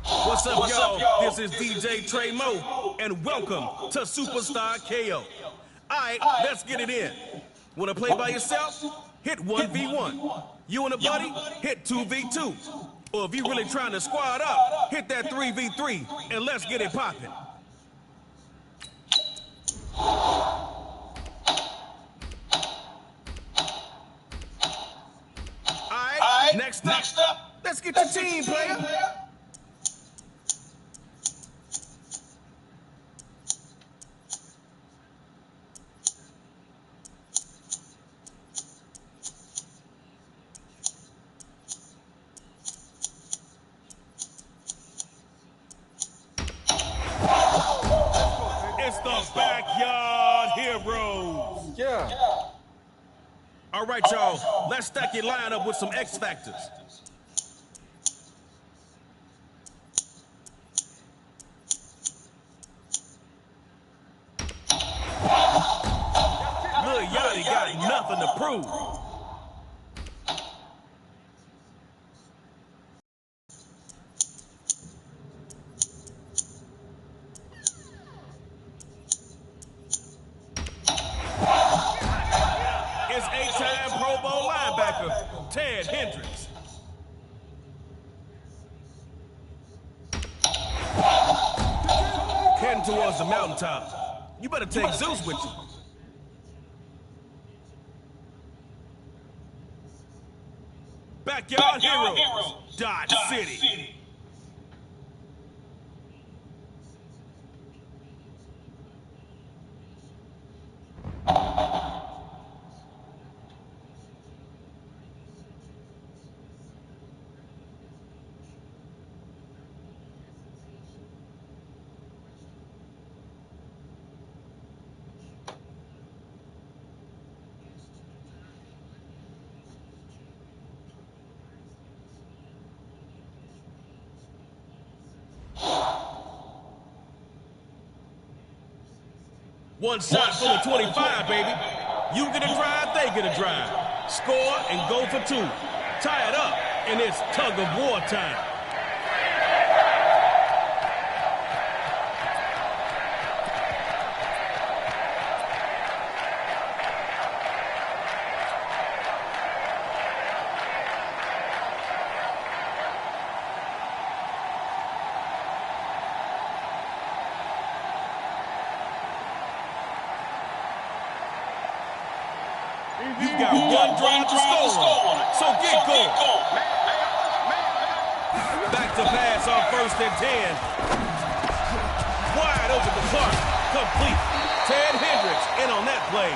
What's up, y'all? This is DJ Trey Mo, and welcome to Superstar KO. Alright, let's get it in. Wanna play by yourself? Hit 1v1. You and a buddy? Hit 2v2. Or if you're really trying to squad up, hit that 3v3, and let's get it poppin'. Alright, next up, let's get your team, player. It's the Backyard Heroes. Yeah. All right, y'all. Let's stack your lineup with some X factors. Lil Yachty got nothing to prove. It's eight-time Pro Bowl linebacker, Ted Hendricks. Heading towards the mountaintop. You better take Zeus with you. Backyard Heroes, Dodge City. One shot from the 25, baby. You get a drive, they get a drive. Score and go for two. Tie it up, and it's tug of war time. You got one drive to score, so get going. Back to pass on 1st and 10. Wide open to Clark, complete. Ted Hendricks in on that play.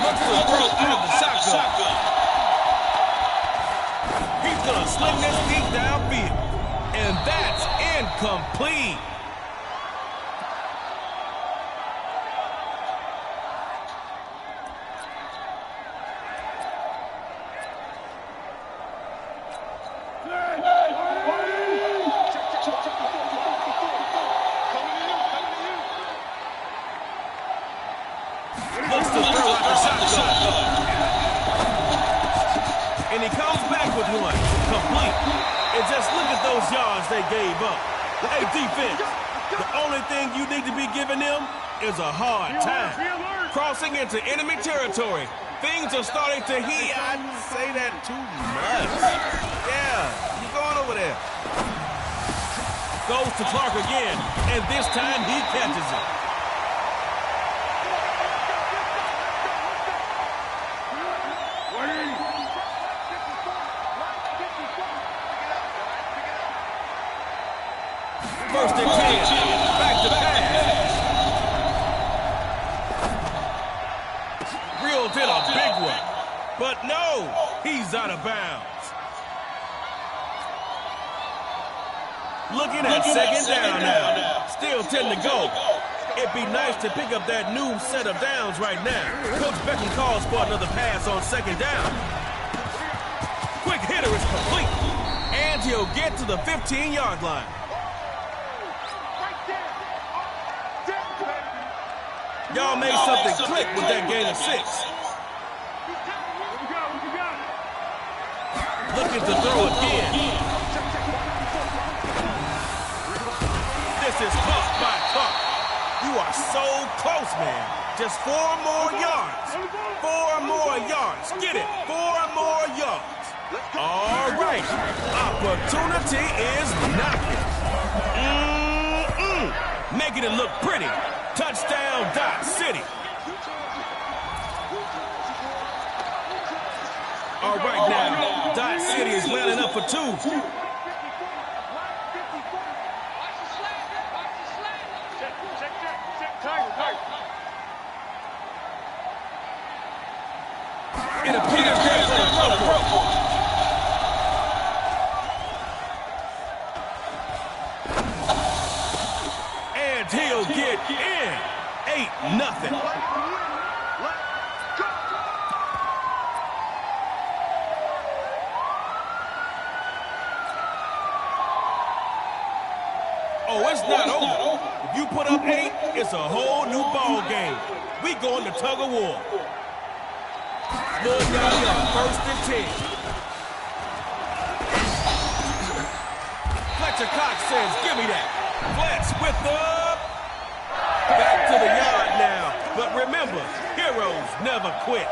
Looks to throw out of the shotgun. He's gonna sling this deep downfield, and that's incomplete. Looks to throw out the shotgun. And he comes back with one. Complete. And just look at those yards they gave up. Hey, defense, the only thing you need to be giving them is a hard time. Crossing into enemy territory Things are starting to heat. I'd say that too much. Yeah, you're going over there. Goes to Clark again, and this time he catches it. First and 10, back to pass. Reeled in a big one, but no, he's out of bounds. Looking at second down now. Still 10 to go. It'd be nice to pick up that new set of downs right now. Coach Beckham calls for another pass on second down. Quick hitter is complete, and he'll get to the 15-yard line. Y'all made something click with that gain of 6. Looking to throw again. This is caught by Clark. You are so close, man. Just 4 more yards. 4 more yards. Get it. 4 more yards. All right. Opportunity is knocking. Making it look pretty. Touchdown, Dot City. All right, now, Dot City is lining up for 2. It appears there's a throw. And he'll get in. 8-0. Oh, it's not over. If you put up 8, it's a whole new ball game. We going to tug of war. Look out, first and 10. Fletcher Cox says, give me that. Fletch with the... Back to the yard now. But remember, heroes never quit.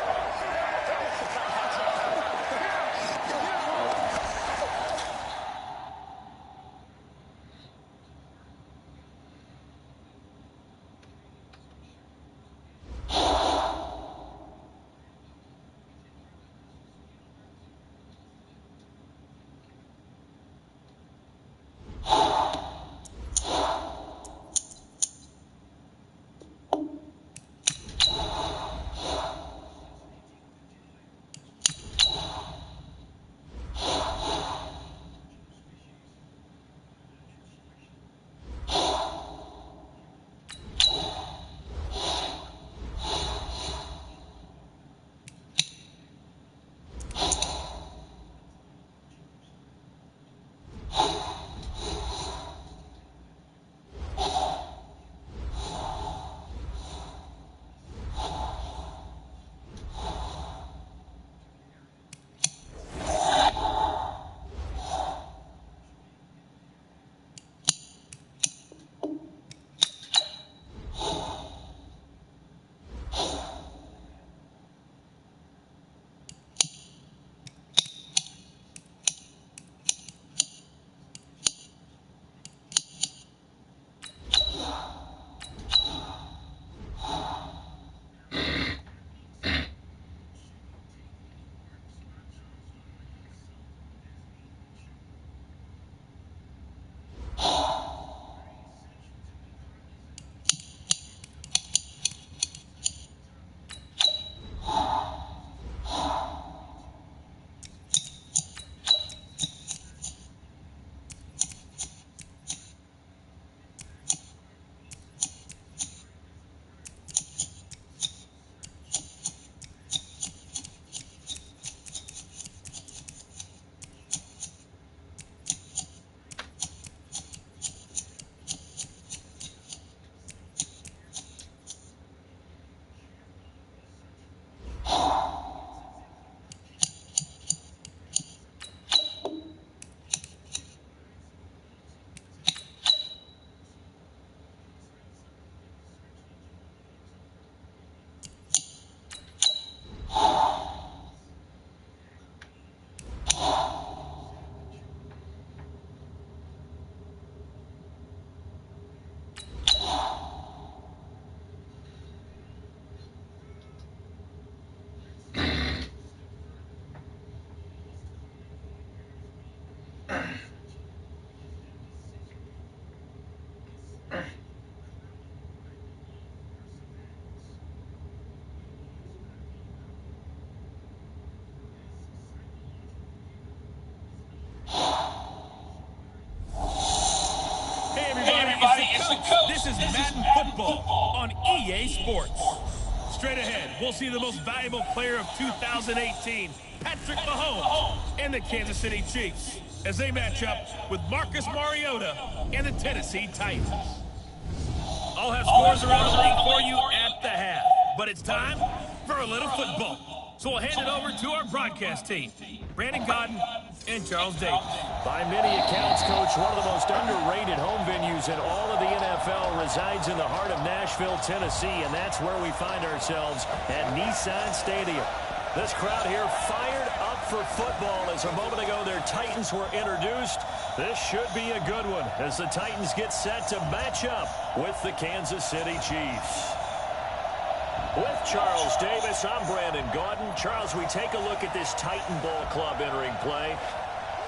This is Madden Football on EA Sports. Straight ahead, we'll see the most valuable player of 2018, Patrick Mahomes, and the Kansas City Chiefs, as they match up with Marcus Mariota and the Tennessee Titans. I'll have scores around the league for you at the half, but it's time for a little football. So we'll hand it over to our broadcast team, Brandon Godden and Charles Davis. By many accounts, Coach, one of the most underrated home venues in all of the NFL resides in the heart of Nashville, Tennessee, and that's where we find ourselves at Nissan Stadium. This crowd here fired up for football as a moment ago their Titans were introduced. This should be a good one as the Titans get set to match up with the Kansas City Chiefs. With Charles Davis, I'm Brandon Gaudin. Charles, we take a look at this Titan Ball Club entering play.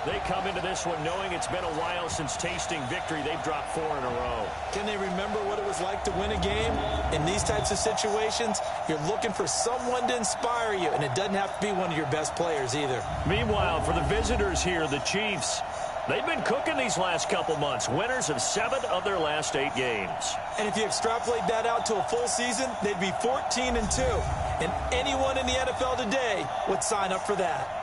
They come into this one knowing it's been a while since tasting victory. They've dropped 4 in a row. Can they remember what it was like to win a game? In these types of situations, you're looking for someone to inspire you, and it doesn't have to be one of your best players either. Meanwhile, for the visitors here, the Chiefs, they've been cooking these last couple months. Winners of 7 of their last 8 games. And if you extrapolate that out to a full season, they'd be 14-2. And anyone in the NFL today would sign up for that.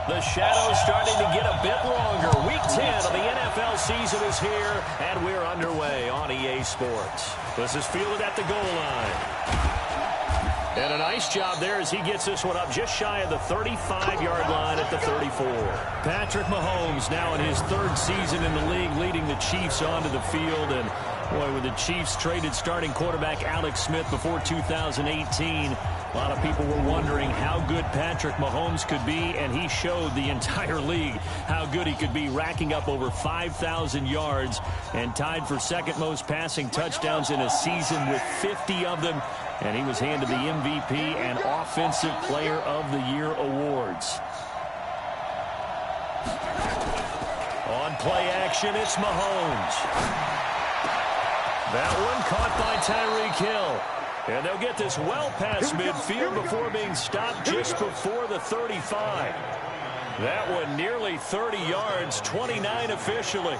The shadow's starting to get a bit longer. Week 10 of the NFL season is here, and we're underway on EA Sports. This is fielded at the goal line. And a nice job there as he gets this one up just shy of the 35-yard line at the 34. Patrick Mahomes now in his 3rd season in the league, leading the Chiefs onto the field. And, boy, when the Chiefs traded starting quarterback Alex Smith before 2018, a lot of people were wondering how good Patrick Mahomes could be, and he showed the entire league how good he could be, racking up over 5,000 yards and tied for 2nd most passing touchdowns in a season with 50 of them. And he was handed the MVP and Offensive Player of the Year awards. On play action, it's Mahomes. That one caught by Tyreek Hill. And they'll get this well past midfield before being stopped just before the 35. That one nearly 30 yards, 29 officially.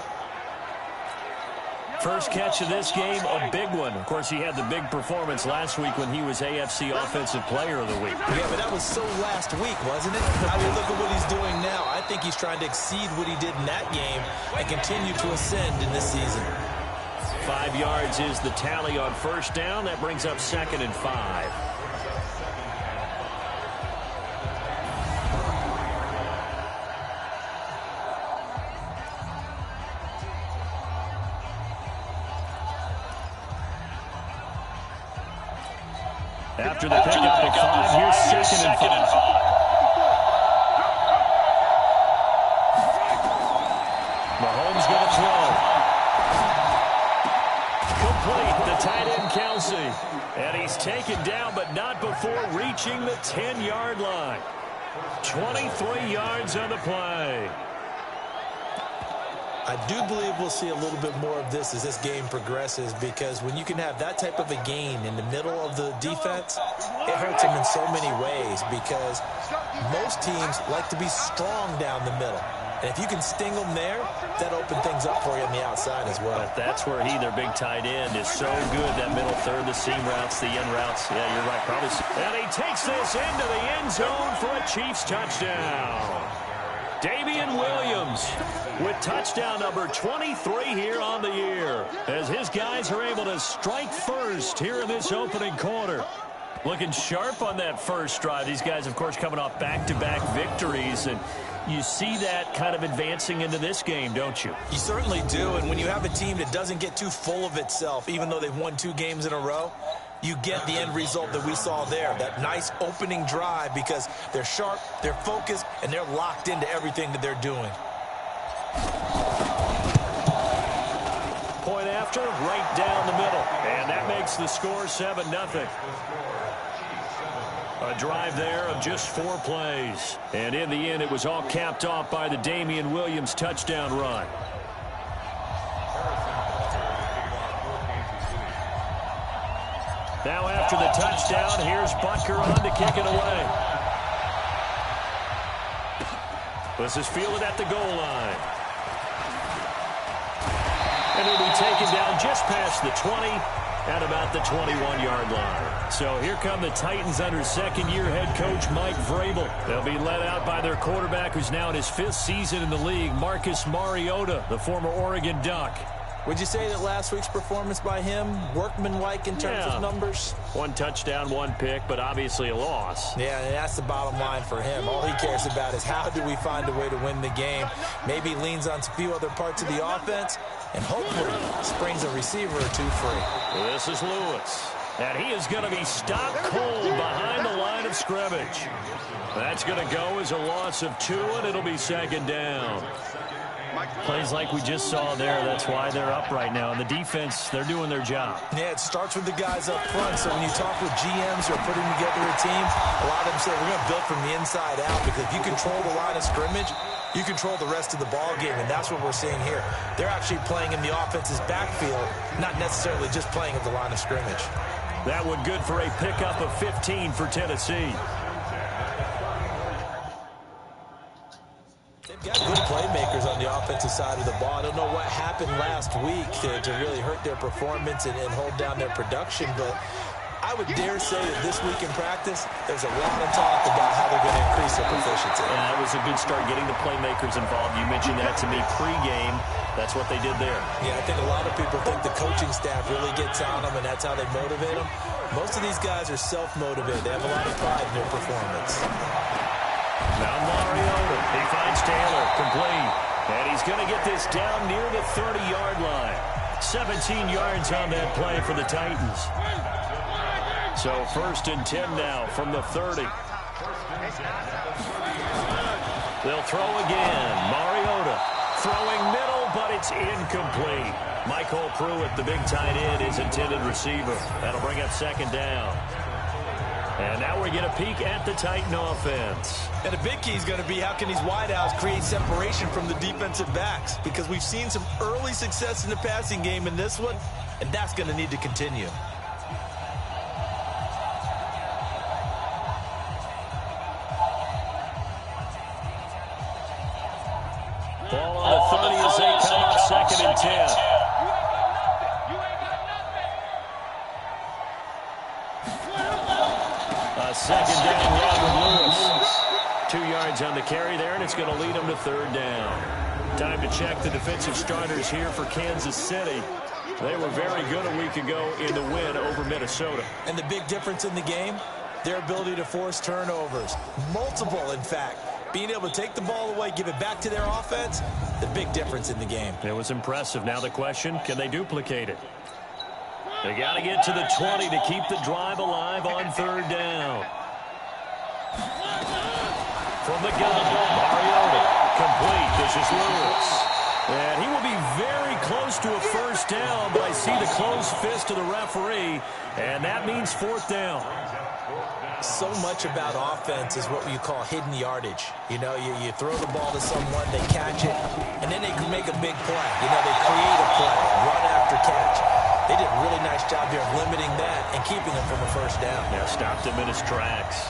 First catch of this game, a big one. Of course, he had the big performance last week when he was AFC Offensive Player of the Week. Yeah, but that was so last week, wasn't it? I mean, look at what he's doing now. I think he's trying to exceed what he did in that game and continue to ascend in this season. 5 yards is the tally on first down. That brings up 2nd and 5. After the pickup at 5, here's 2nd and 5. Mahomes going to throw. Complete, the tight end Kelsey. And he's taken down, but not before reaching the 10-yard line. 23 yards on the play. I do believe we'll see a little bit more of this as this game progresses, because when you can have that type of a gain in the middle of the defense, it hurts them in so many ways, because most teams like to be strong down the middle. And if you can sting them there, that opens things up for you on the outside as well. But that's where their big tight end, is so good. That middle third, the seam routes, the end routes. Yeah, you're right. Probably. And he takes this into the end zone for a Chiefs touchdown. Damian Williams with touchdown number 23 here on the year, as his guys are able to strike first here in this opening quarter. Looking sharp on that first drive. These guys, of course, coming off back-to-back victories, and you see that kind of advancing into this game, don't you? You certainly do, and when you have a team that doesn't get too full of itself, even though they've won 2 games in a row, you get the end result that we saw there, that nice opening drive, because they're sharp, they're focused, and they're locked into everything that they're doing. Point after, right down the middle, and that makes the score 7-0. A drive there of just 4 plays. And in the end, it was all capped off by the Damian Williams touchdown run. Now after the touchdown, here's Butker on to kick it away. This is fielded at the goal line. And he'll be taken down just past the 20 at about the 21-yard line. So here come the Titans under second-year head coach Mike Vrabel. They'll be led out by their quarterback, who's now in his 5th season in the league, Marcus Mariota, the former Oregon Duck. Would you say that last week's performance by him, workmanlike in terms of numbers? 1 touchdown, 1 pick, but obviously a loss. Yeah, and that's the bottom line for him. All he cares about is how do we find a way to win the game. Maybe leans on a few other parts of the offense, and hopefully springs a receiver or two free. This is Lewis. And he is going to be stopped cold behind the line of scrimmage. That's going to go as a loss of 2, and it'll be second down. Plays like we just saw there. That's why they're up right now. And the defense, they're doing their job. Yeah, it starts with the guys up front. So when you talk with GMs who are putting together a team, a lot of them say we're going to build from the inside out, because if you control the line of scrimmage, you control the rest of the ball game, and that's what we're seeing here. They're actually playing in the offense's backfield, not necessarily just playing at the line of scrimmage. That one good for a pickup of 15 for Tennessee. They've got good playmakers on the offensive side of the ball. I don't know what happened last week to really hurt their performance and hold down their production, but I would dare say that this week in practice, there's a lot of talk about how they're going to increase their proficiency. And that was a good start, getting the playmakers involved. You mentioned that to me pregame. That's what they did there. Yeah, I think a lot of people think the coaching staff really gets on them, and that's how they motivate them. Most of these guys are self-motivated. They have a lot of pride in their performance. Now Mariota, he finds Taylor, complete. And he's going to get this down near the 30-yard line. 17 yards on that play for the Titans. So 1st and 10 now from the 30. They'll throw again. Mariota throwing middle, but it's incomplete. Michael Pruitt, the big tight end, is intended receiver. That'll bring up second down. And now we get a peek at the Titan offense. And the big key is going to be how can these wideouts create separation from the defensive backs, because we've seen some early success in the passing game in this one, and that's going to need to continue. Ball on the 30 as they come up 2nd and 10. A second down run with Lewis. 2 yards on the carry there, and it's going to lead them to 3rd down. Time to check the defensive starters here for Kansas City. They were very good a week ago in the win over Minnesota. And the big difference in the game, their ability to force turnovers. Multiple, in fact. Being able to take the ball away, give it back to their offense, the big difference in the game. It was impressive. Now the question, can they duplicate it? They got to get to the 20 to keep the drive alive on 3rd down. From the gun, Mariota, complete. This is Lewis. And he will be very close to a 1st down, but I see the closed fist of the referee, and that means 4th down. So much about offense is what you call hidden yardage. You know, you throw the ball to someone, they catch it, and then they can make a big play. You know, they create a play, run after catch. They did a really nice job here of limiting that and keeping him from a 1st down. Yeah, stopped him in his tracks.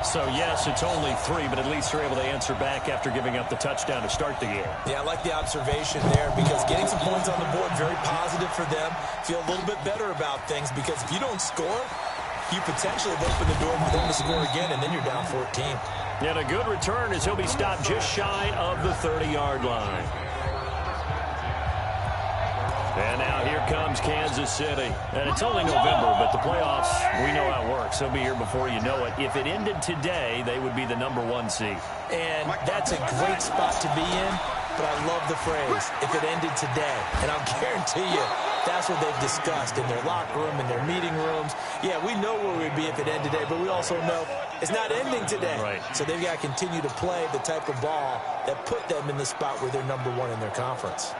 So, yes, it's only 3, but at least they're able to answer back after giving up the touchdown to start the game. Yeah, I like the observation there, because getting some points on the board, very positive for them. Feel a little bit better about things, because if you don't score, you potentially have opened the door for them to score again, and then you're down 14. And a good return as he'll be stopped just shy of the 30-yard line. And now here comes Kansas City. And it's only November, but the playoffs, we know how it works. They'll be here before you know it. If it ended today, they would be the #1 seed. And that's a great spot to be in, but I love the phrase, if it ended today. And I'll guarantee you, that's what they've discussed in their locker room, in their meeting rooms. Yeah, we know where we'd be if it ended today, but we also know it's not ending today. Right. So they've got to continue to play the type of ball that put them in the spot where they're #1 in their conference.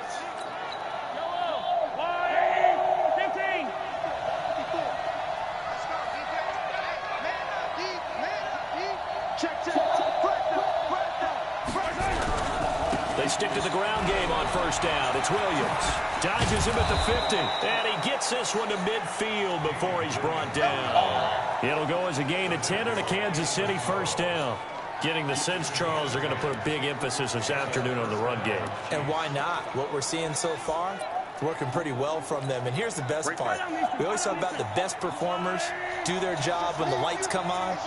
stick to the ground game on first down. It's Williams. Dodges him at the 50. And he gets this one to midfield before he's brought down. It'll go as a gain of 10 on a Kansas City first down. Getting the sense, Charles, they're going to put a big emphasis this afternoon on the run game. And why not? What we're seeing so far, it's working pretty well from them. And here's the best part. We always talk about the best performers do their job when the lights come on.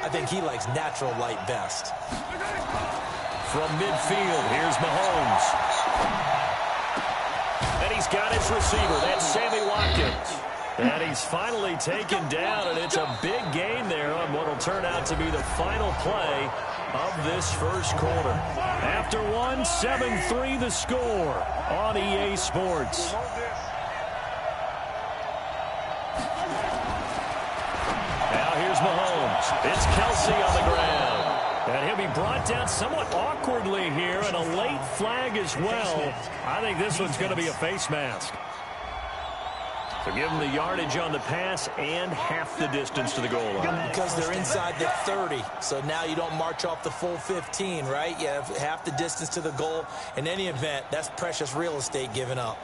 I think he likes natural light best. From midfield, here's Mahomes. And he's got his receiver. That's Sammy Watkins. And he's finally taken down, and it's a big gain there on what will turn out to be the final play of this first quarter. After one, 7-3 the score on EA Sports. Now here's Mahomes. It's Kelsey on the ground. And he'll be brought down somewhat awkwardly here, and a late flag as well. I think this one's going to be a face mask. So give them the yardage on the pass and half the distance to the goal line. Because they're inside the 30, so now you don't march off the full 15, right? You have half the distance to the goal. In any event, that's precious real estate given up.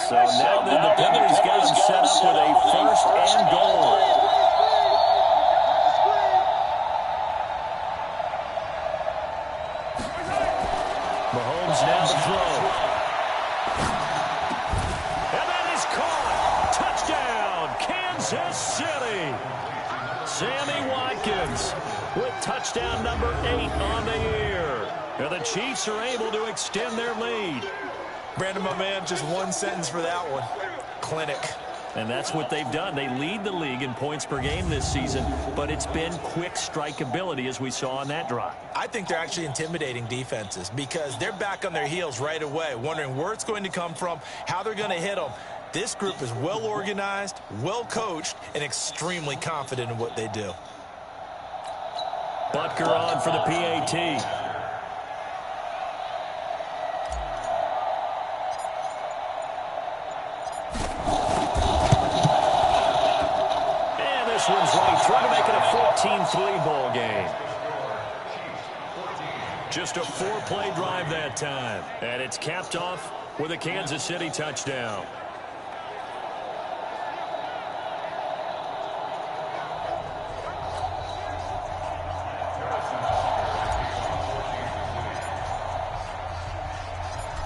So now then the penalty's got him set up with a first and goal. Mahomes now to throw. And that is caught. Touchdown, Kansas City. Sammy Watkins with touchdown number 8 on the year. And the Chiefs are able to extend their lead. Brandon, my man, just one sentence for that one. Clinic. And that's what they've done. They lead the league in points per game this season, but it's been quick strike ability as we saw on that drive. I think they're actually intimidating defenses because they're back on their heels right away, wondering where it's going to come from, how they're going to hit them. This group is well organized, well coached, and extremely confident in what they do. Butker on for the PAT. This one's right through to make it a 14-3 ball game. Just a 4-play drive that time. And it's capped off with a Kansas City touchdown.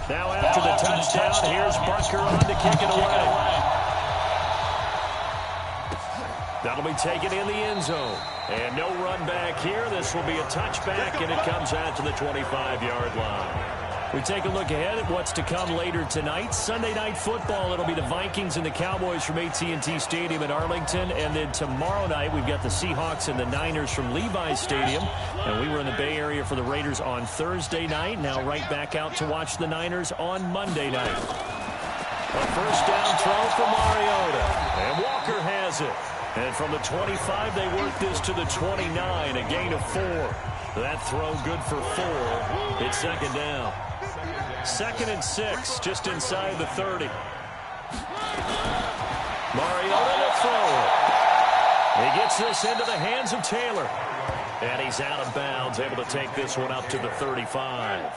Now after the touchdown, here's Butker on to kick it away. That'll be taken in the end zone. And no run back here. This will be a touchback, and it comes out to the 25-yard line. We take a look ahead at what's to come later tonight. Sunday Night Football, it'll be the Vikings and the Cowboys from AT&T Stadium in Arlington. And then tomorrow night, we've got the Seahawks and the Niners from Levi's Stadium. And we were in the Bay Area for the Raiders on Thursday night. Now right back out to watch the Niners on Monday night. A first down throw for Mariota. And Walker has it. And from the 25, they work this to the 29, a gain of 4. That throw good for 4. It's second down. 2nd and 6, just inside the 30. Mariota to throw it. He gets this into the hands of Taylor. And he's out of bounds, able to take this one up to the 35.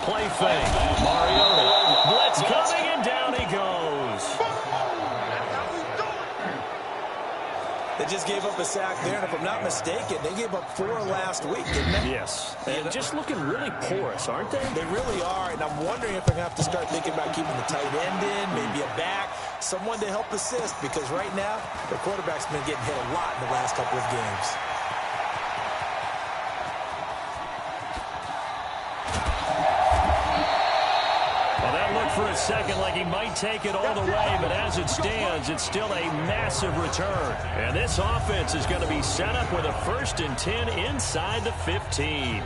Play fake. Mariota. Blitz coming, and down he goes. They just gave up a sack there, and if I'm not mistaken, they gave up 4 last week, didn't they? Yes. And just looking really porous, aren't they? They really are, and I'm wondering if they're going to have to start thinking about keeping the tight end in, maybe a back, someone to help assist, because right now, the quarterback's been getting hit a lot in the last couple of games. For a second like he might take it all the way, but as it stands, it's still a massive return. And this offense is going to be set up with a 1st and 10 inside the 15.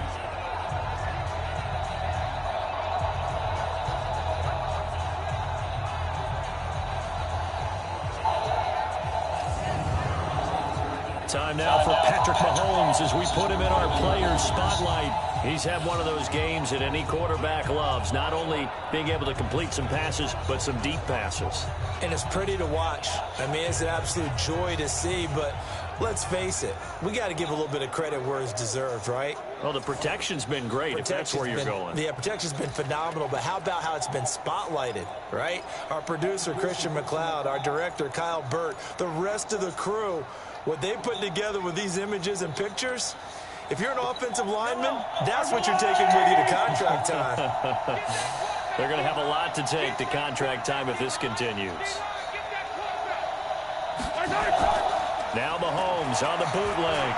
Time now for Patrick Mahomes as we put him in our players' spotlight. He's had one of those games that any quarterback loves, not only being able to complete some passes, but some deep passes. And it's pretty to watch. I mean, it's an absolute joy to see, but let's face it, we got to give a little bit of credit where it's deserved, right? Well, the protection's been great, if that's where you're going. Yeah, protection's been phenomenal, but how about how it's been spotlighted, right? Our producer, Christian McLeod, our director, Kyle Burt, the rest of the crew, what they put together with these images and pictures, if you're an offensive lineman, that's what you're taking with you to contract time. They're going to have a lot to take to contract time if this continues. Now Mahomes on the bootleg.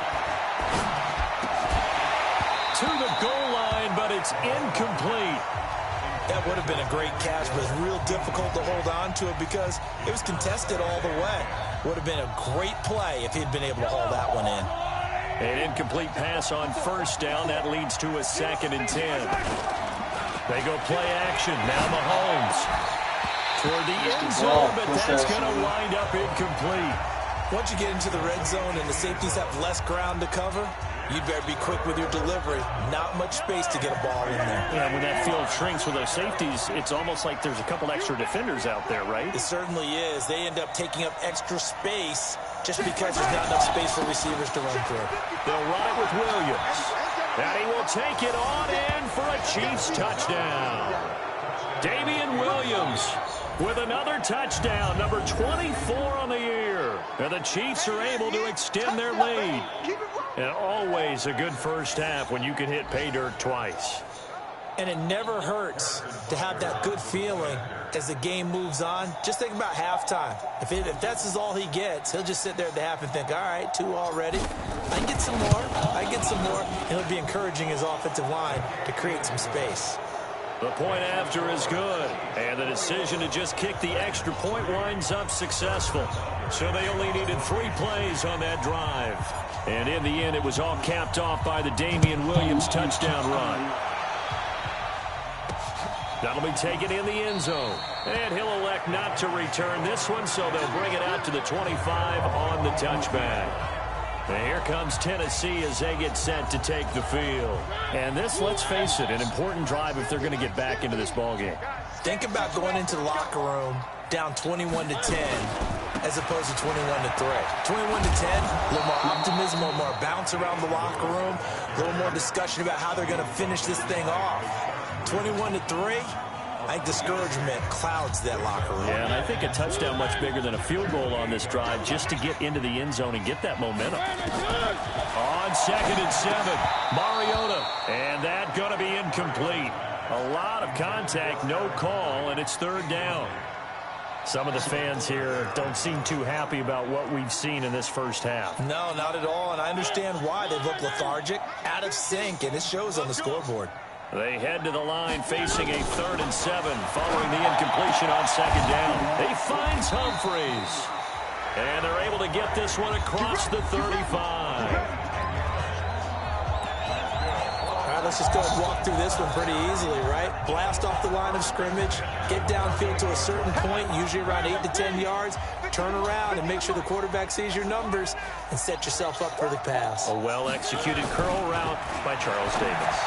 To the goal line, but it's incomplete. That would have been a great catch, but it's real difficult to hold on to it because it was contested all the way. Would have been a great play if he'd been able to haul that one in. An incomplete pass on first down. That leads to a 2nd and 10. They go play action. Now Mahomes toward the end zone, but that's going to wind up incomplete. Once you get into the red zone and the safeties have less ground to cover, you'd better be quick with your delivery. Not much space to get a ball in there. Yeah, when that field shrinks with those safeties, it's almost like there's a couple extra defenders out there, right? It certainly is. They end up taking up extra space just because there's not enough space for receivers to run through. They'll run it with Williams. And he will take it on in for a Chiefs touchdown. Damian Williams with another touchdown, number 24 on the year. And the Chiefs are able to extend their lead. And always a good first half when you can hit pay dirt twice. And it never hurts to have that good feeling as the game moves on. Just think about halftime. If that's all he gets, he'll just sit there at the half and think, all right, 2 already. I can get some more. I can get some more. And he'll be encouraging his offensive line to create some space. The point after is good, and the decision to just kick the extra point winds up successful. So they only needed 3 plays on that drive. And in the end, it was all capped off by the Damian Williams touchdown run. That'll be taken in the end zone. And he'll elect not to return this one, so they'll bring it out to the 25 on the touchback. And here comes Tennessee as they get set to take the field. And this, let's face it, an important drive if they're going to get back into this ballgame. Think about going into the locker room down 21-10 as opposed to 21-3. 21-10, a little more optimism, a little more bounce around the locker room, a little more discussion about how they're going to finish this thing off. 21-3, I think discouragement clouds that locker room. Yeah, and I think a touchdown much bigger than a field goal on this drive just to get into the end zone and get that momentum. On 2nd and 7, Mariota, and that going to be incomplete. A lot of contact, no call, and it's 3rd down. Some of the fans here don't seem too happy about what we've seen in this first half. No, not at all, and I understand why. They look lethargic, out of sync, and it shows on the scoreboard. They head to the line facing a 3rd and 7 following the incompletion on 2nd down. He finds Humphreys. And they're able to get this one across the 35. All right, let's just go and walk through this one pretty easily, right? Blast off the line of scrimmage, get downfield to a certain point, usually around 8 to 10 yards, turn around and make sure the quarterback sees your numbers and set yourself up for the pass. A well-executed curl route by Charles Davis.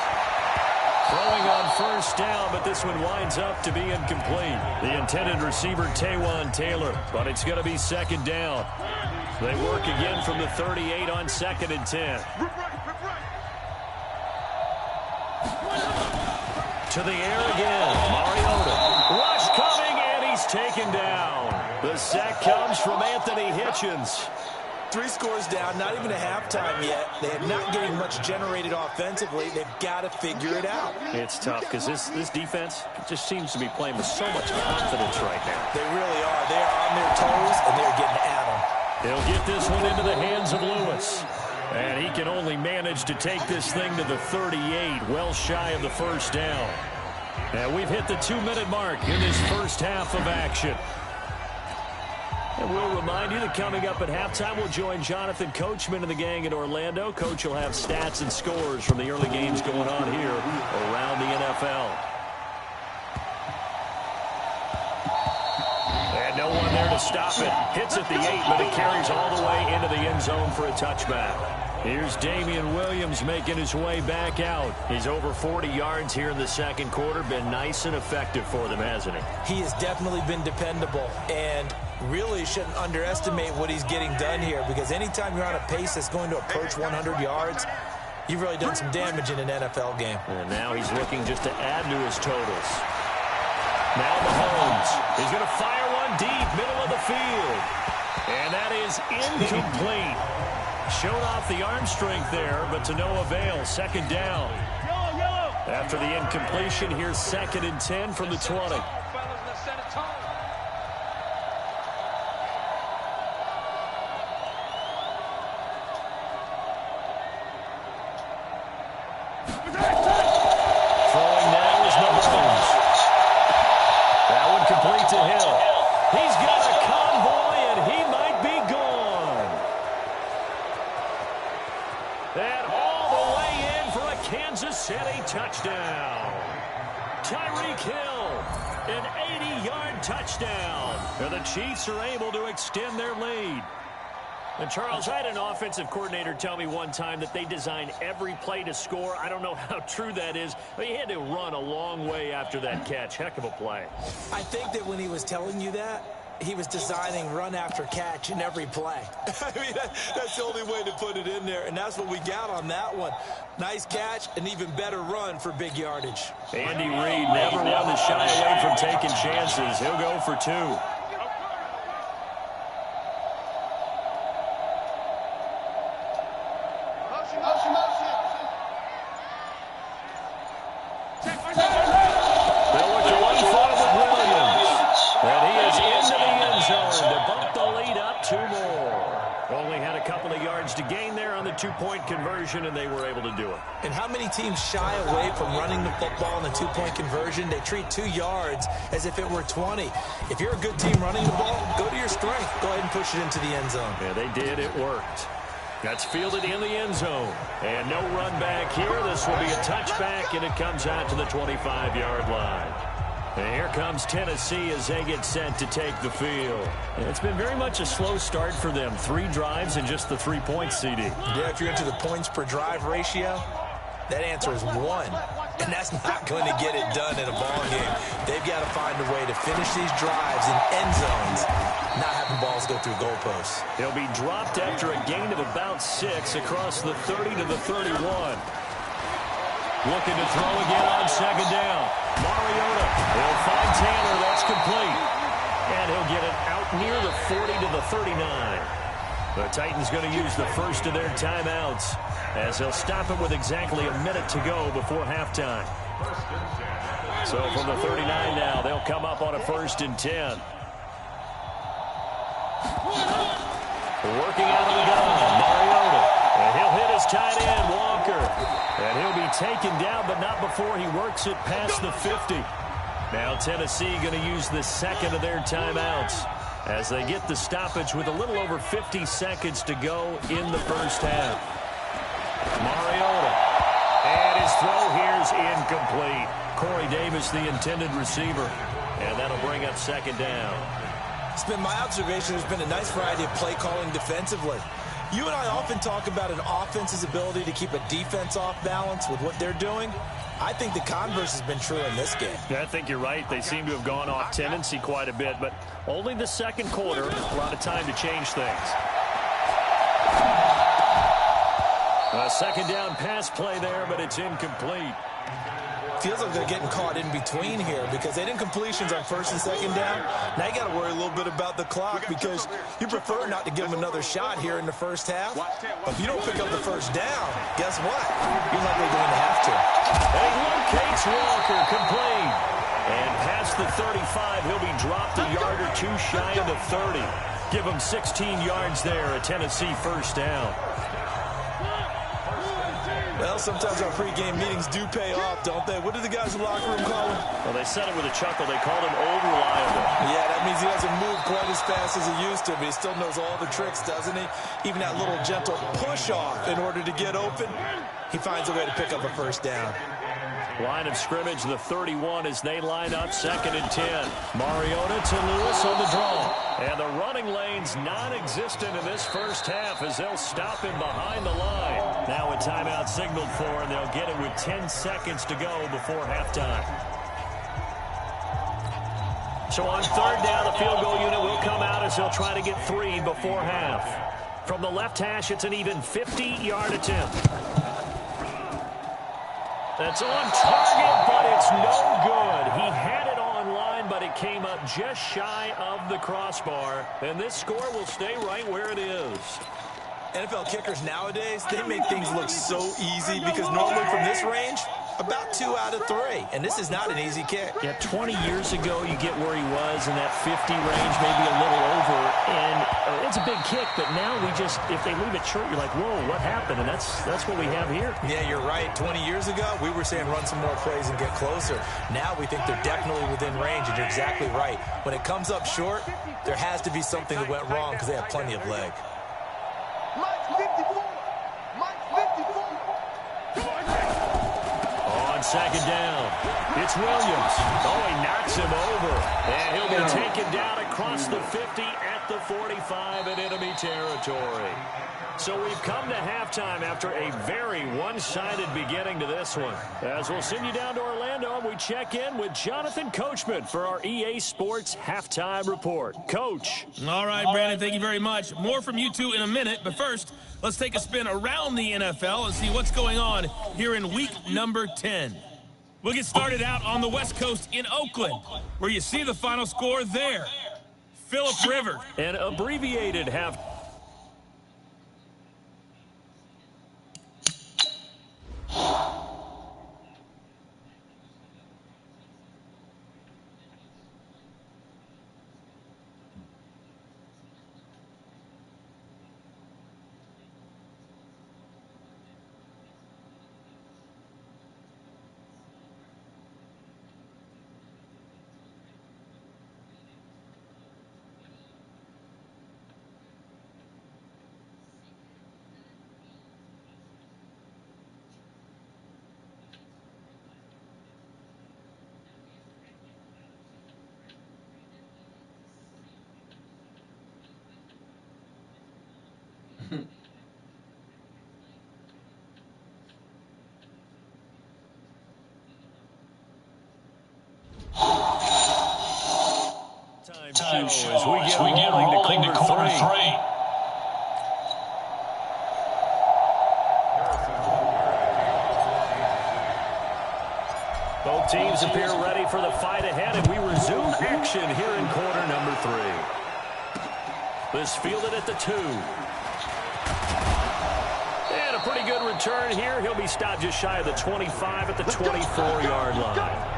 Throwing on first down, but this one winds up to be incomplete. The intended receiver, Taywan Taylor, but it's going to be 2nd down. They work again from the 38 on 2nd and 10. To the air again, Mariota. Rush coming, and he's taken down. The sack comes from Anthony Hitchens. 3 scores down, not even a halftime yet. They're not getting much generated offensively. They've got to figure it out. It's tough because this defense just seems to be playing with so much confidence right now. They really are. They are on their toes, and they're getting at them. He'll get this one into the hands of Lewis. And he can only manage to take this thing to the 38, well shy of the first down. And we've hit the 2-minute mark in this first half of action. And we'll remind you that coming up at halftime, we'll join Jonathan Coachman and the gang in Orlando. Coach will have stats and scores from the early games going on here around the NFL. And no one there to stop it. Hits at the 8, but it carries all the way into the end zone for a touchback. Here's Damian Williams making his way back out. He's over 40 yards here in the second quarter. Been nice and effective for them, hasn't he? He has definitely been dependable, and really shouldn't underestimate what he's getting done here, because anytime you're on a pace that's going to approach 100 yards, you've really done some damage in an NFL game. And now he's looking just to add to his totals. Now Mahomes. He's going to fire one deep, middle of the field. And that is incomplete. Showed off the arm strength there, but to no avail. Second down. After the incompletion, here's 2nd and 10 from the 20. Throwing now is Mahomes. That one complete to Hill. He's got a convoy, and he might be gone. And all the way in for a Kansas City touchdown. Tyreek Hill, an 80-yard touchdown. And the Chiefs are able to extend their lead. And, Charles, I had an offensive coordinator tell me one time that they design every play to score. I don't know how true that is, but he had to run a long way after that catch. Heck of a play. I think that when he was telling you that, he was designing run after catch in every play. I mean, that's the only way to put it in there, and that's what we got on that one. Nice catch, an even better run for big yardage. Andy Reid never one to shy away from taking chances. He'll go for 2. To gain there on the 2-point conversion, and they were able to do it. And how many teams shy away from running the football in the 2-point conversion? They treat 2 yards as if it were 20. If you're a good team running the ball, go to your strength. Go ahead and push it into the end zone. Yeah, they did. It worked. That's fielded in the end zone. And no run back here. This will be a touchback, and it comes out to the 25-yard line. And here comes Tennessee as they get set to take the field. It's been very much a slow start for them. 3 drives and just the 3 points, CD. Yeah, if you're into the points per drive ratio, that answer is 1. And that's not going to get it done in a ball game. They've got to find a way to finish these drives in end zones, not having balls go through goalposts. He'll be dropped after a gain of about 6 across the 30 to the 31. Looking to throw again on 2nd down. Mariota, he'll find Taylor. That's complete. And he'll get it out near the 40 to the 39. The Titans going to use the first of their timeouts as they'll stop it with exactly a minute to go before halftime. So from the 39 now, they'll come up on a 1st and 10. Working out of the gun, Mariota. And he'll hit his tight end, Walker. And he'll be taken down, but not before he works it past the 50. Now Tennessee going to use the 2nd of their timeouts as they get the stoppage with a little over 50 seconds to go in the first half. Mariota. And his throw here's incomplete. Corey Davis, the intended receiver. And that'll bring up 2nd down. It's been my observation there's been a nice variety of play calling defensively. You and I often talk about an offense's ability to keep a defense off balance with what they're doing. I think the converse has been true in this game. Yeah, I think you're right. They seem to have gone off tendency quite a bit, but only the second quarter, a lot of time to change things. A 2nd down pass play there, but it's incomplete. Feels like they're getting caught in between here because they did completions on 1st and 2nd down. Now you got to worry a little bit about the clock because you prefer not to give them another shot here in the first half. But if you don't pick up the 1st down, guess what? You're likely going to have to. And he locates Walker, complete. And past the 35, he'll be dropped a yard or 2 shy of the 30. Give him 16 yards there, a Tennessee 1st down. Well, sometimes our pregame meetings do pay off, don't they? What did the guys in the locker room call him? Well, they said it with a chuckle. They called him old reliable. Yeah, that means he doesn't move quite as fast as he used to, but he still knows all the tricks, doesn't he? Even that little gentle push-off in order to get open, he finds a way to pick up a 1st down. Line of scrimmage, the 31 as they line up 2nd and 10. Mariota to Lewis on the draw. And the running lane's non-existent in this first half as they'll stop him behind the line. Now a timeout signaled for, and they'll get it with 10 seconds to go before halftime. So on 3rd down, the field goal unit will come out as they'll try to get 3 before half. From the left hash, it's an even 50-yard attempt. That's on target, but it's no good. He had it on line, but it came up just shy of the crossbar. And this score will stay right where it is. NFL kickers nowadays, they make things look so easy because normally from this range, about 2 out of 3. And this is not an easy kick. Yeah, 20 years ago, you get where he was in that 50 range, maybe a little over. And it's a big kick, but now we just, if they leave it short, you're like, whoa, what happened? And that's what we have here. Yeah, you're right. 20 years ago, we were saying run some more plays and get closer. Now we think they're definitely within range, and you're exactly right. When it comes up short, there has to be something that went wrong because they have plenty of leg. On 2nd down, it's Williams. Oh, he knocks him over. And he'll be taken down across the 50 at the 45 in enemy territory. So we've come to halftime after a very one-sided beginning to this one. As we'll send you down to Orlando, we check in with Jonathan Coachman for our EA Sports Halftime Report. Coach. All right, Brandon, thank you very much. More from you two in a minute, but first, let's take a spin around the NFL and see what's going on here in week number 10. We'll get started out on the West Coast in Oakland, where you see the final score there. Phillip Rivers. An abbreviated half. Show as we get rolling to quarter 3. Both teams appear ready for the fight ahead, and we resume action here in quarter number 3. This fielded at the 2. And a pretty good return here. He'll be stopped just shy of the 25 at the 24-yard line.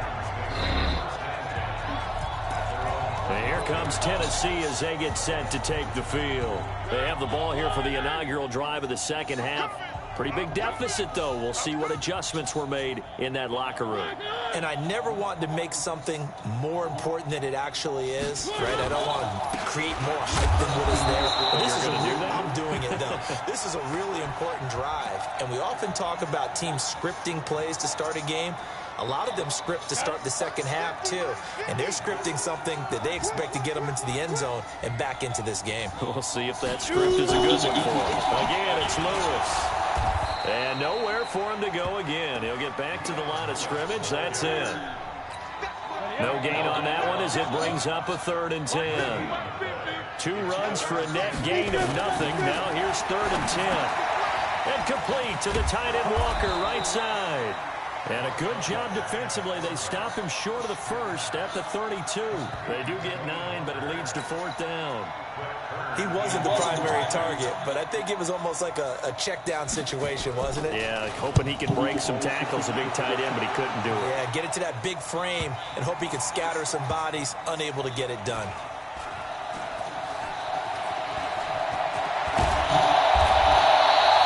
And here comes Tennessee as they get set to take the field. They have the ball here for the inaugural drive of the second half. Pretty big deficit, though. We'll see what adjustments were made in that locker room. And I never want to make something more important than it actually is, right? I don't want to create more hype than what is there. But this is I'm doing it, though. This is a really important drive. And we often talk about teams scripting plays to start a game. A lot of them script to start the second half, too. And they're scripting something that they expect to get them into the end zone and back into this game. We'll see if that script is a good one for them. Again, it's Lewis. And nowhere for him to go again. He'll get back to the line of scrimmage. That's in. No gain on that one as it brings up a 3rd and 10. 2 runs for a net gain of nothing. Now here's 3rd and 10. And complete to the tight end Walker, right side. And a good job defensively. They stop him short of the first at the 32. They do get 9, but it leads to 4th down. He wasn't the primary target, but I think it was almost like a check down situation, wasn't it? Yeah, hoping he could break some tackles, a big tight end, but he couldn't do it. Yeah, get it to that big frame and hope he can scatter some bodies, unable to get it done.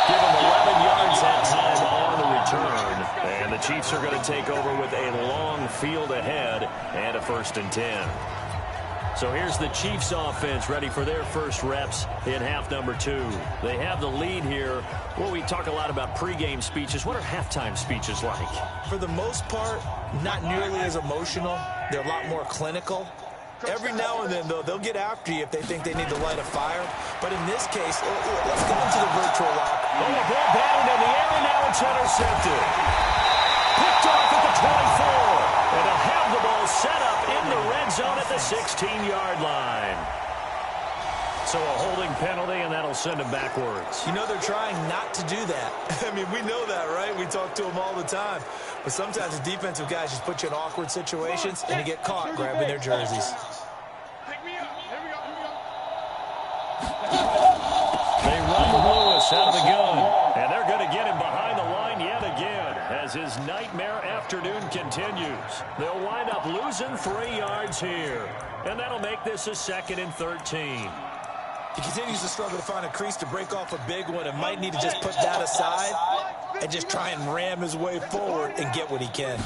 Give him 11 yards that time on the return. And the Chiefs are going to take over with a long field ahead and a 1st and 10. So here's the Chiefs offense ready for their first reps in half number 2. They have the lead here. Well, we talk a lot about pregame speeches. What are halftime speeches like? For the most part, not nearly as emotional. They're a lot more clinical. Every now and then, though, they'll get after you if they think they need to light a fire. But in this case, let's go into the virtual lock. Oh, the ball batted in the air, and now it's intercepted. Picked off at the 24. And they'll have the ball set up in the red zone at the 16-yard line. So a holding penalty, and that'll send them backwards. You know, they're trying not to do that. I mean, we know that, right? We talk to them all the time. But sometimes the defensive guys just put you in awkward situations, and you get caught grabbing their jerseys. They run Lewis out of the gun, and they're going to get him behind the line yet again as his nightmare afternoon continues. They'll wind up losing 3 yards here, and that'll make this a 2nd and 13. He continues to struggle to find a crease to break off a big one and might need to just put that aside and just try and ram his way forward and get what he can.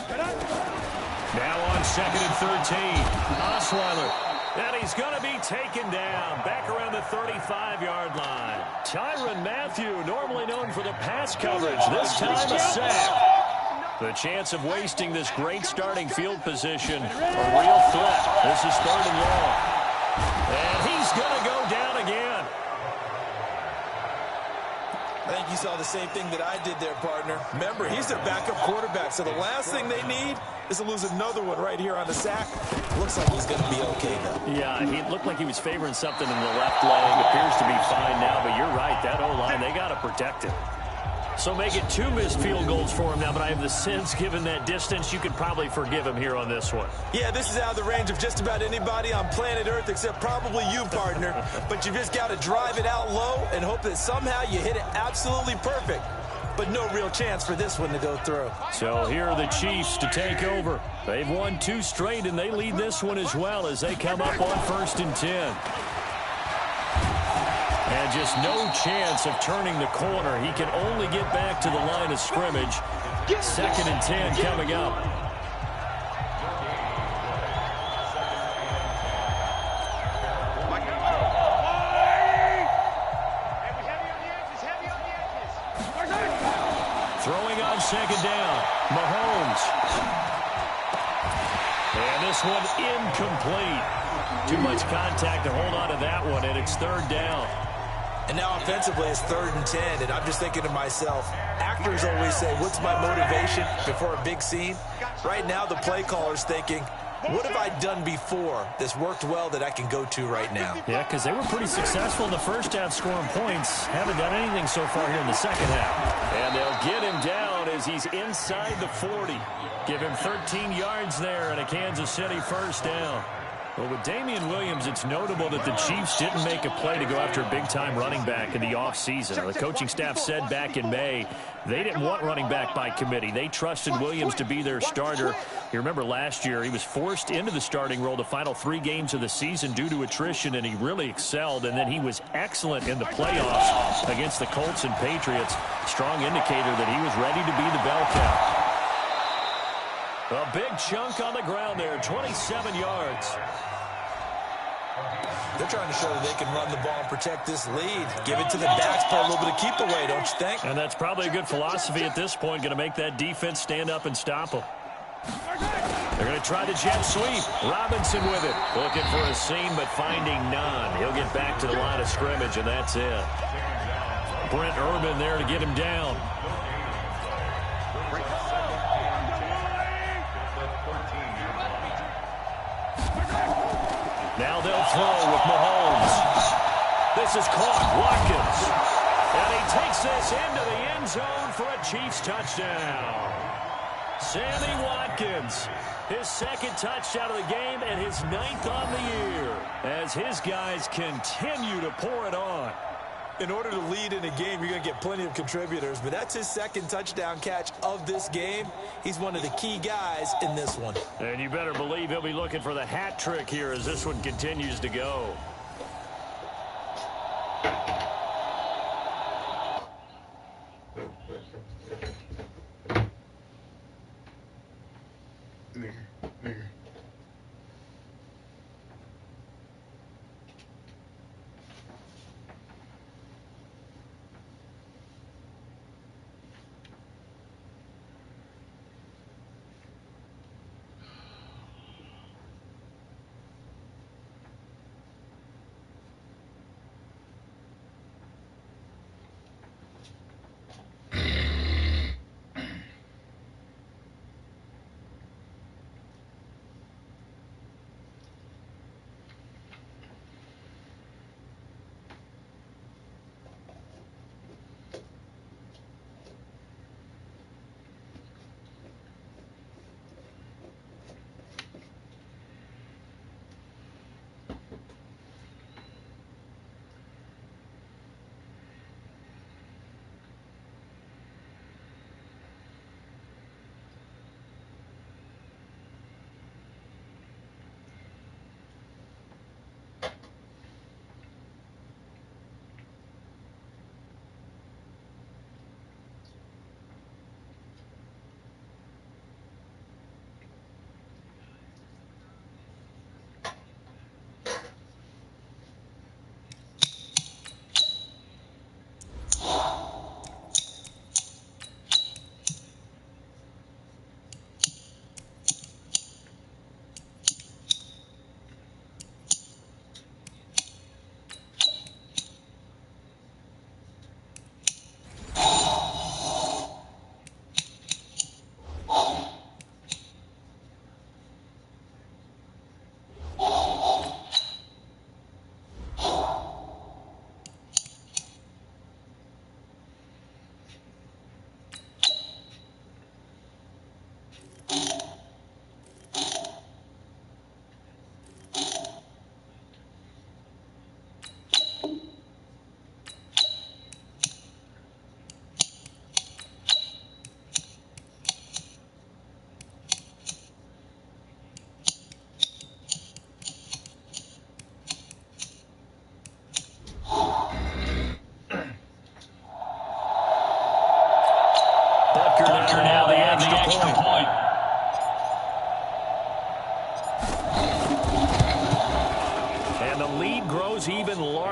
Now on 2nd and 13, Osweiler. And he's going to be taken down back around the 35-yard line. Tyrann Mathieu, normally known for the pass coverage, this time a sack. The chance of wasting this great starting field position, a real threat. This is 3rd and long. And he's going to go down again. I think you saw the same thing that I did there, partner. Remember, he's their backup quarterback, so the last thing they need is to lose another one right here on the sack. Looks like he's going to be okay, though. Yeah, he looked like he was favoring something in the left leg. Appears to be fine now, but you're right. That O-line, they got to protect it. So make it 2 missed field goals for him now, but I have the sense, given that distance, you could probably forgive him here on this one. Yeah, this is out of the range of just about anybody on planet Earth except probably you, partner. But you just got to drive it out low and hope that somehow you hit it absolutely perfect. But no real chance for this one to go through. So here are the Chiefs to take over. They've won 2 straight, and they lead this one as well as they come up on 1st and 10. And just no chance of turning the corner. He can only get back to the line of scrimmage. 2nd and 10 coming up. Throwing on 2nd down, Mahomes. And this one incomplete. Too much contact to hold on to that one, and it's 3rd down. And now offensively it's 3rd and 10, and I'm just thinking to myself, actors always say, what's my motivation before a big scene? Right now the play caller's thinking, what have I done before that's worked well that I can go to right now? Yeah, because they were pretty successful in the first half scoring points. Haven't done anything so far here in the second half. And they'll get him down as he's inside the 40. Give him 13 yards there and a Kansas City 1st down. Well, with Damian Williams, it's notable that the Chiefs didn't make a play to go after a big-time running back in the offseason. The coaching staff said back in May they didn't want running back by committee. They trusted Williams to be their starter. You remember last year he was forced into the starting role the final 3 games of the season due to attrition, and he really excelled. And then he was excellent in the playoffs against the Colts and Patriots. Strong indicator that he was ready to be the bell cow. A big chunk on the ground there, 27 yards. They're trying to show that they can run the ball and protect this lead. Give it to the backs, play a little bit of keep away, don't you think? And that's probably a good philosophy at this point, going to make that defense stand up and stop them. They're going to try the jet sweep. Robinson with it. Looking for a seam, but finding none. He'll get back to the line of scrimmage, and that's it. Brent Urban there to get him down. Now they'll throw with Mahomes. This is caught. Watkins. And he takes this into the end zone for a Chiefs touchdown. Sammy Watkins, his 2nd touchdown of the game and his 9th on the year as his guys continue to pour it on. In order to lead in a game, you're going to get plenty of contributors, but that's his 2nd touchdown catch of this game. He's one of the key guys in this one. And you better believe he'll be looking for the hat trick here as this one continues to go.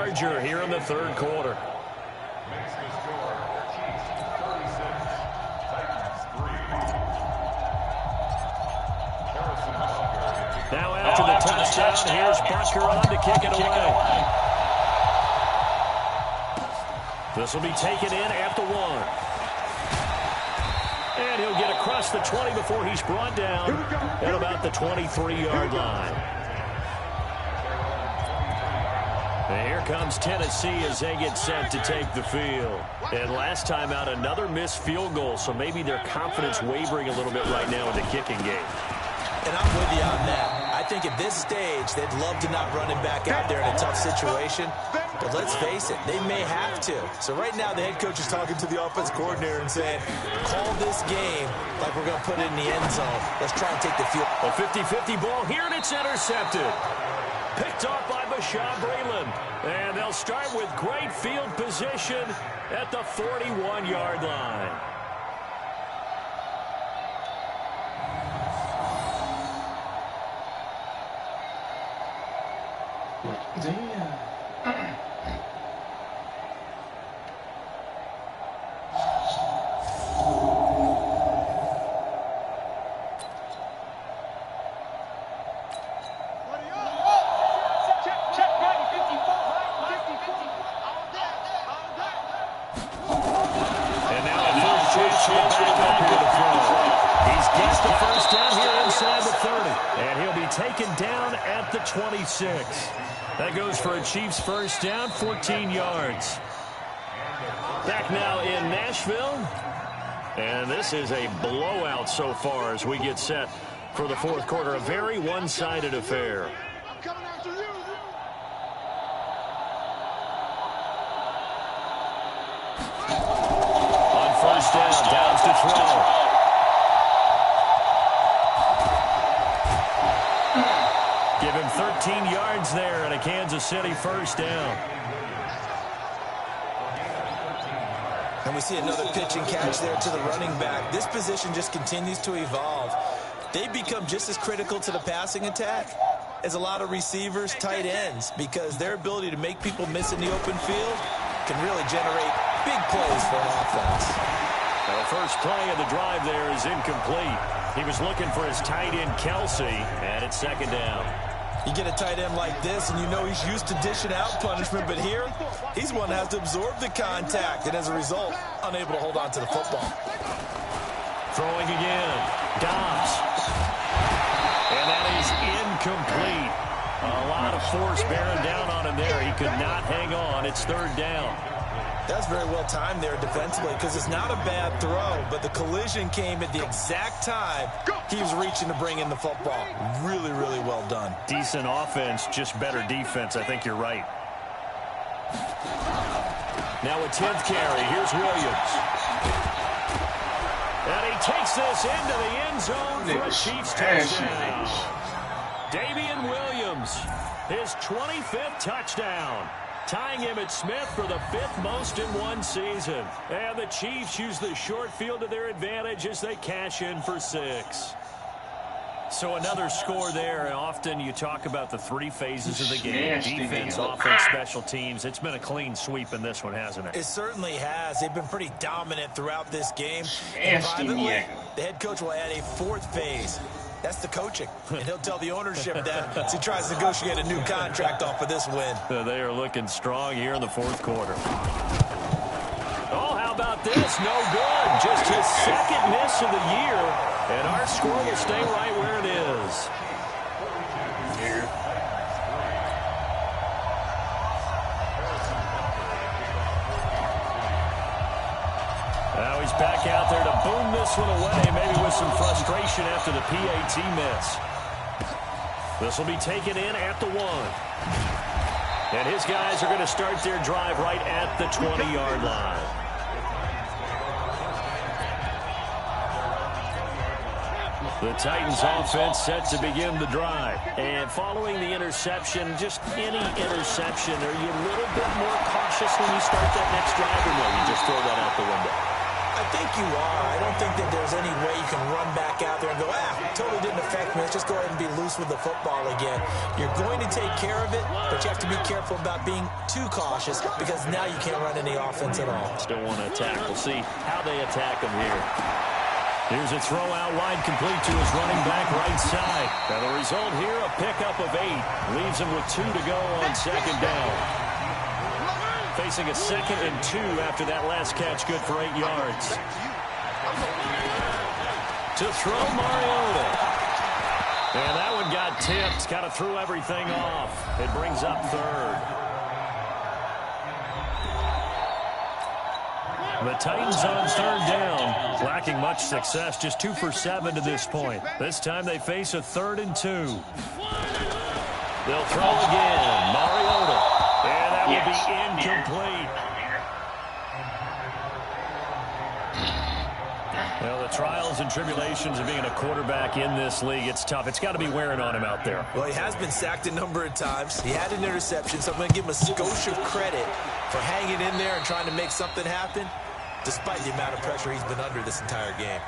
larger here in the third quarter. Now after the touchdown, here's Butker on to kick it away. This will be taken in at the 1. And he'll get across the 20 before he's brought down at about the 23-yard line. And here comes Tennessee as they get set to take the field. And last time out, another missed field goal, so maybe their confidence wavering a little bit right now in the kicking game. And I'm with you on that. I think at this stage, they'd love to not run him back out there in a tough situation. But let's face it, they may have to. So right now, the head coach is talking to the offense coordinator and saying, call this game like we're going to put it in the end zone. Let's try and take the field. A 50-50 ball here, and it's intercepted. Picked off by Bashaw Breeland. And they'll start with great field position at the 41-yard line. That goes for a Chiefs first down, 14 yards. Back now in Nashville. And this is a blowout so far as we get set for the fourth quarter. A very one-sided affair. On first down, Downs to throw. Give him 13 yards there and a Kansas City first down. And we see another pitch and catch there to the running back. This position just continues to evolve. They become just as critical to the passing attack as a lot of receivers, tight ends, because their ability to make people miss in the open field can really generate big plays for an offense. Now the first play of the drive there is incomplete. He was looking for his tight end, Kelsey, and it's second down. You get a tight end like this, and you know he's used to dishing out punishment, but here, he's one that has to absorb the contact, and as a result, unable to hold on to the football. Throwing again. Dobbs. And that is incomplete. A lot of force bearing down on him there. He could not hang on. It's third down. That's very well timed there defensively because it's not a bad throw, but the collision came at the exact time he was reaching to bring in the football. Really, really well done. Decent offense, just better defense. I think you're right. Now a 10th carry. Here's Williams. And he takes this into the end zone for a Chiefs touchdown. Damian Williams, his 25th touchdown. Tying him at Smith for the 5th most in one season. And the Chiefs use the short field to their advantage as they cash in for 6. So another score there, and often you talk about the 3 phases of the game. Defense, offense, special teams. It's been a clean sweep in this one, hasn't it? It certainly has. They've been pretty dominant throughout this game. And privately, the head coach will add a 4th phase. That's the coaching. And he'll tell the ownership that as he tries to negotiate a new contract off of this win. They are looking strong here in the fourth quarter. Oh, how about this? No good. Just his 2nd miss of the year. And our score will stay right where it is. Now he's back out there to boom this one away, maybe with some frustration after the PAT miss. This will be taken in at the 1. And his guys are going to start their drive right at the 20-yard line. The Titans offense set to begin the drive. And following the interception, just any interception, are you a little bit more cautious when you start that next drive, or no, you just throw that out the window? I think you are. I don't think that there's any way you can run back out there and go, totally didn't affect me. Let's just go ahead and be loose with the football again. You're going to take care of it, but you have to be careful about being too cautious because now you can't run any offense at all. Still want to attack. We'll see how they attack him here. Here's a throw out wide, complete to his running back right side. Now the result here, a pickup of 8. Leaves him with 2 to go on second down. Facing a 2nd and 2 after that last catch, good for 8 yards. To throw Mariota. And that one got tipped. Kind of threw everything off. It brings up 3rd. The Titans on 3rd down. Lacking much success. Just 2 for 7 to this point. This time they face a 3rd and 2. They'll throw again. Mariota. And that will be incomplete. Well, the trials and tribulations of being a quarterback in this league, it's tough. It's got to be wearing on him out there. Well, he has been sacked a number of times. He had an interception, so I'm going to give him a skosh of credit for hanging in there and trying to make something happen, despite the amount of pressure he's been under this entire game.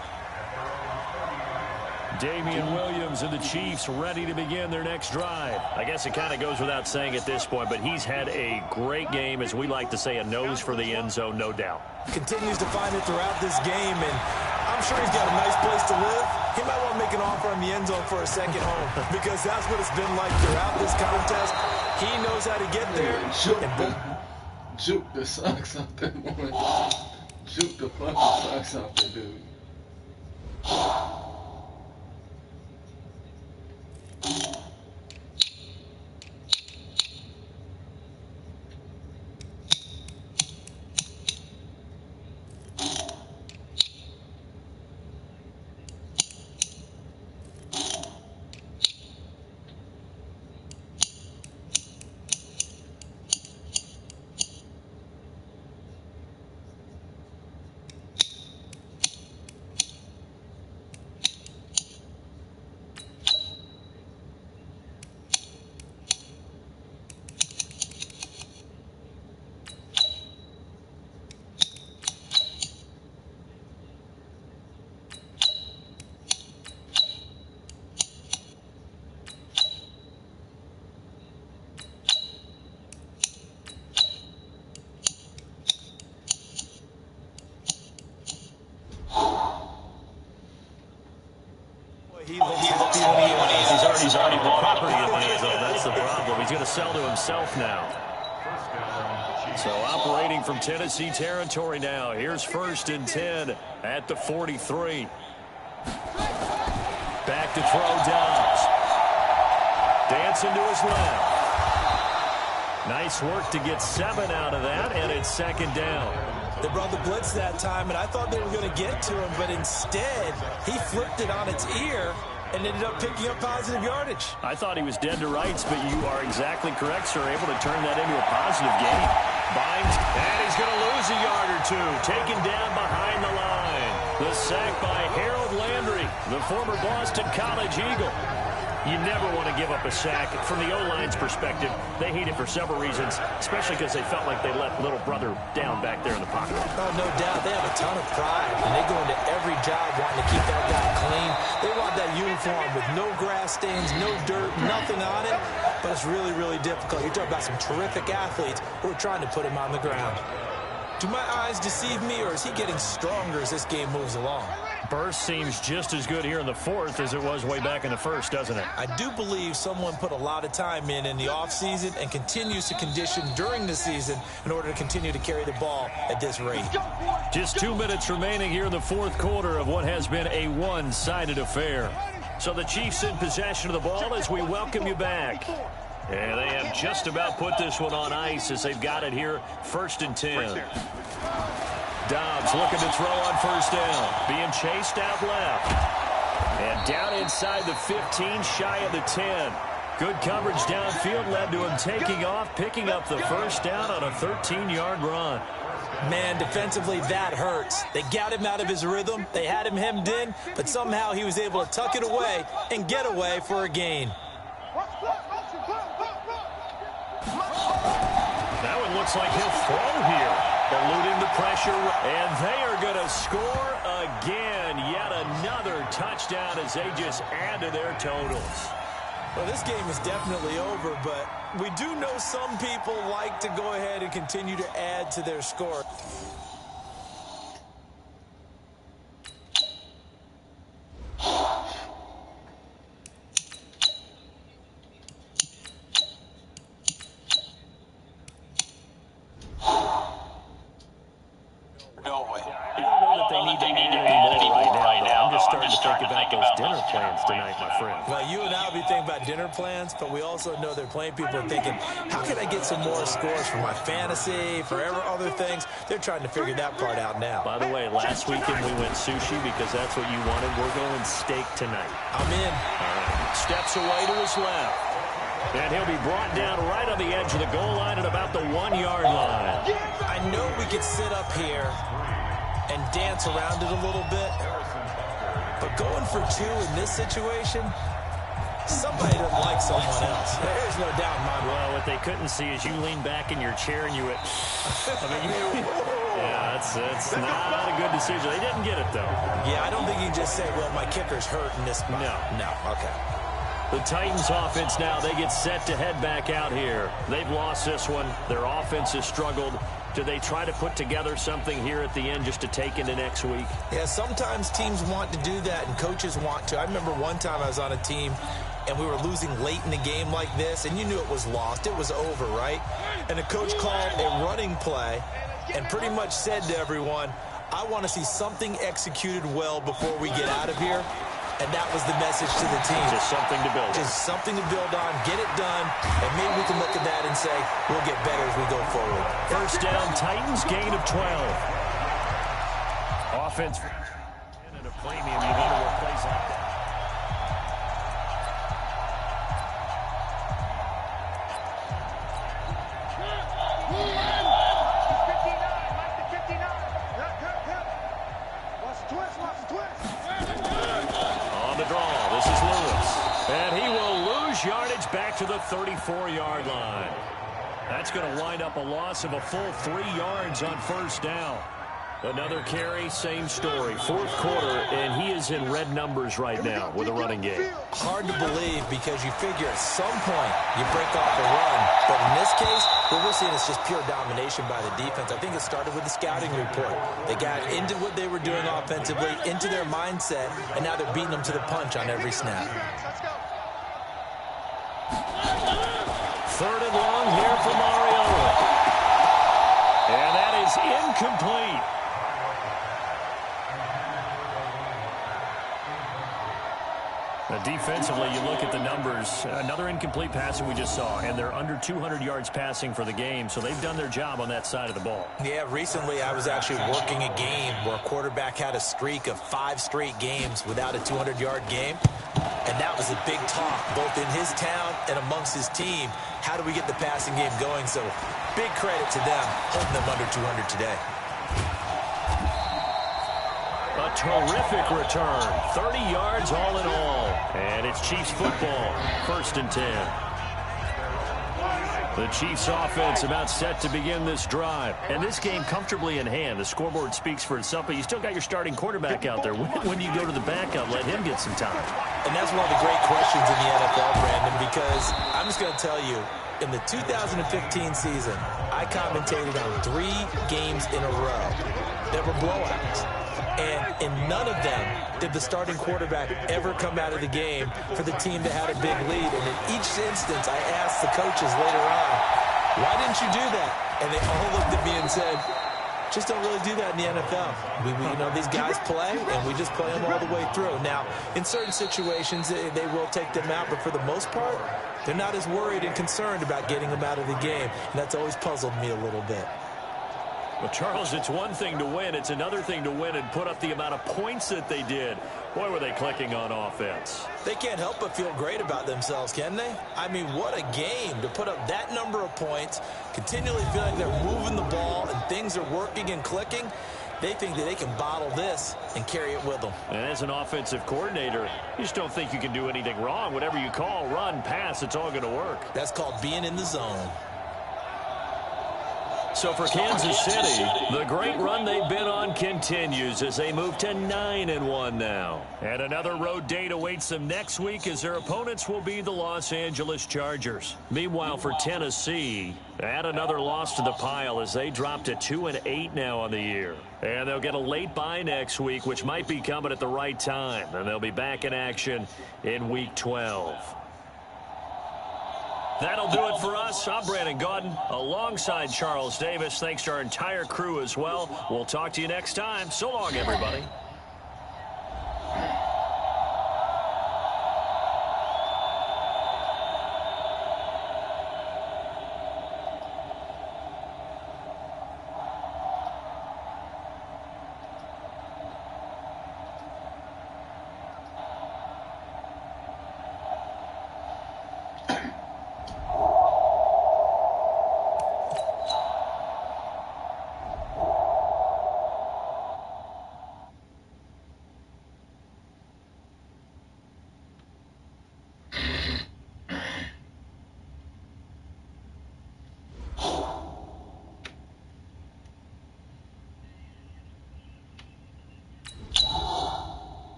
Damian Williams and the Chiefs ready to begin their next drive. I guess it kind of goes without saying at this point, but he's had a great game, as we like to say, a nose for the end zone, no doubt. Continues to find it throughout this game, and I'm sure he's got a nice place to live. He might want to make an offer on the end zone for a second home, because that's what it's been like throughout this contest. He knows how to get there. Juke the socks out there, boy. Juke the fucking socks out there, dude. He's already the property of the end zone. That's the problem. He's going to sell to himself now. So operating from Tennessee territory now. Here's 1st and 10 at the 43. Back to throw Dobbs. Dancing to his left. Nice work to get 7 out of that, and it's 2nd down. They brought the blitz that time, and I thought they were going to get to him, but instead he flipped it on its ear and ended up picking up positive yardage. I thought he was dead to rights, but you are exactly correct, sir. Able to turn that into a positive gain. Binds, and he's going to lose a yard or 2. Taken down behind the line. The sack by Harold Landry, the former Boston College Eagle. You never want to give up a sack. From the O-line's perspective, they hate it for several reasons, especially because they felt like they let little brother down back there in the pocket. Oh, no doubt. They have a ton of pride, and they go into every job wanting to keep that guy clean. They want that uniform with no grass stains, no dirt, nothing on it, but it's really, really difficult. You're talking about some terrific athletes who are trying to put him on the ground. Do my eyes deceive me, or is he getting stronger as this game moves along? Burst seems just as good here in the 4th as it was way back in the 1st, doesn't it? I do believe someone put a lot of time in the offseason and continues to condition during the season in order to continue to carry the ball at this rate. Just 2 minutes remaining here in the 4th quarter of what has been a one-sided affair. So the Chiefs in possession of the ball as we welcome you back. And they have just about put this one on ice as they've got it here, 1st and 10. Dobbs looking to throw on 1st down. Being chased out left. And down inside the 15, shy of the 10. Good coverage downfield led to him taking off, picking up the 1st down on a 13-yard run. Man, defensively, that hurts. They got him out of his rhythm. They had him hemmed in, but somehow he was able to tuck it away and get away for a gain. That one looks like he'll throw here. Eluding the pressure, and they are going to score again. Yet another touchdown as they just add to their totals. Well, this game is definitely over, but we do know some people like to go ahead and continue to add to their score. Dinner plans, but we also know they're playing people and thinking, how can I get some more scores for my fantasy, for other things? They're trying to figure that part out now. By the way, last weekend we went sushi because that's what you wanted. We're going steak tonight. I'm in. All right. Steps away to his left. And he'll be brought down right on the edge of the goal line at about the 1-yard line. I know we could sit up here and dance around it a little bit, but going for 2 in this situation, somebody doesn't like someone else. There's no doubt in my mind. Well, what they couldn't see is you lean back in your chair and you went, yeah, it's not a good decision. They didn't get it, though. Yeah, I don't think you can just say, well, my kicker's hurt in this spot. No, okay. The Titans offense now, they get set to head back out here. They've lost this one. Their offense has struggled. Do they try to put together something here at the end just to take into next week? Yeah, sometimes teams want to do that and coaches want to. I remember one time I was on a team and we were losing late in the game like this, and you knew it was lost. It was over, right? And the coach called a running play and pretty much said to everyone, I want to see something executed well before we get out of here. And that was the message to the team. Just something to build on. Just something to build on, get it done, and maybe we can look at that and say, we'll get better as we go forward. First down, Titans, gain of 12. Offense at a premium, you wonder what plays like that. Yardage back to the 34-yard line. That's going to wind up a loss of a full 3 yards on first down. Another carry, same story. Fourth quarter, and he is in red numbers right now with a running game. Hard to believe because you figure at some point you break off a run. But in this case, what we're seeing is just pure domination by the defense. I think it started with the scouting report. They got into what they were doing offensively, into their mindset, and now they're beating them to the punch on every snap. Third and long here for Mariota. And that is incomplete. Now defensively, you look at the numbers. Another incomplete pass that we just saw, and they're under 200 yards passing for the game, so they've done their job on that side of the ball. Yeah, recently I was actually working a game where a quarterback had a streak of 5 straight games without a 200-yard game. And that was a big talk, both in his town and amongst his team. How do we get the passing game going? So big credit to them, holding them under 200 today. A terrific return. 30 yards all in all. And it's Chiefs football. First and 10. The Chiefs offense about set to begin this drive. And this game comfortably in hand. The scoreboard speaks for itself, but you still got your starting quarterback out there. When do you go to the backup, let him get some time? And that's one of the great questions in the NFL, Brandon, because I'm just going to tell you, in the 2015 season, I commentated on 3 games in a row that were blowouts. And in none of them did the starting quarterback ever come out of the game for the team that had a big lead. And in each instance, I asked the coaches later on, why didn't you do that? And they all looked at me and said, just don't really do that in the NFL. You know, these guys play, and we just play them all the way through. Now, in certain situations, they will take them out, but for the most part, they're not as worried and concerned about getting them out of the game. And that's always puzzled me a little bit. Well, Charles, it's one thing to win. It's another thing to win and put up the amount of points that they did. Boy, were they clicking on offense. They can't help but feel great about themselves, can they? I mean, what a game to put up that number of points, continually feeling they're moving the ball and things are working and clicking. They think that they can bottle this and carry it with them. And as an offensive coordinator, you just don't think you can do anything wrong. Whatever you call, run, pass, it's all going to work. That's called being in the zone. So for Kansas City, the great run they've been on continues as they move to 9-1 now. And another road date awaits them next week as their opponents will be the Los Angeles Chargers. Meanwhile, for Tennessee, add another loss to the pile as they drop to 2-8 now on the year. And they'll get a late bye next week, which might be coming at the right time. And they'll be back in action in Week 12. That'll do it for us. I'm Brandon Gaudin alongside Charles Davis. Thanks to our entire crew as well. We'll talk to you next time. So long, everybody.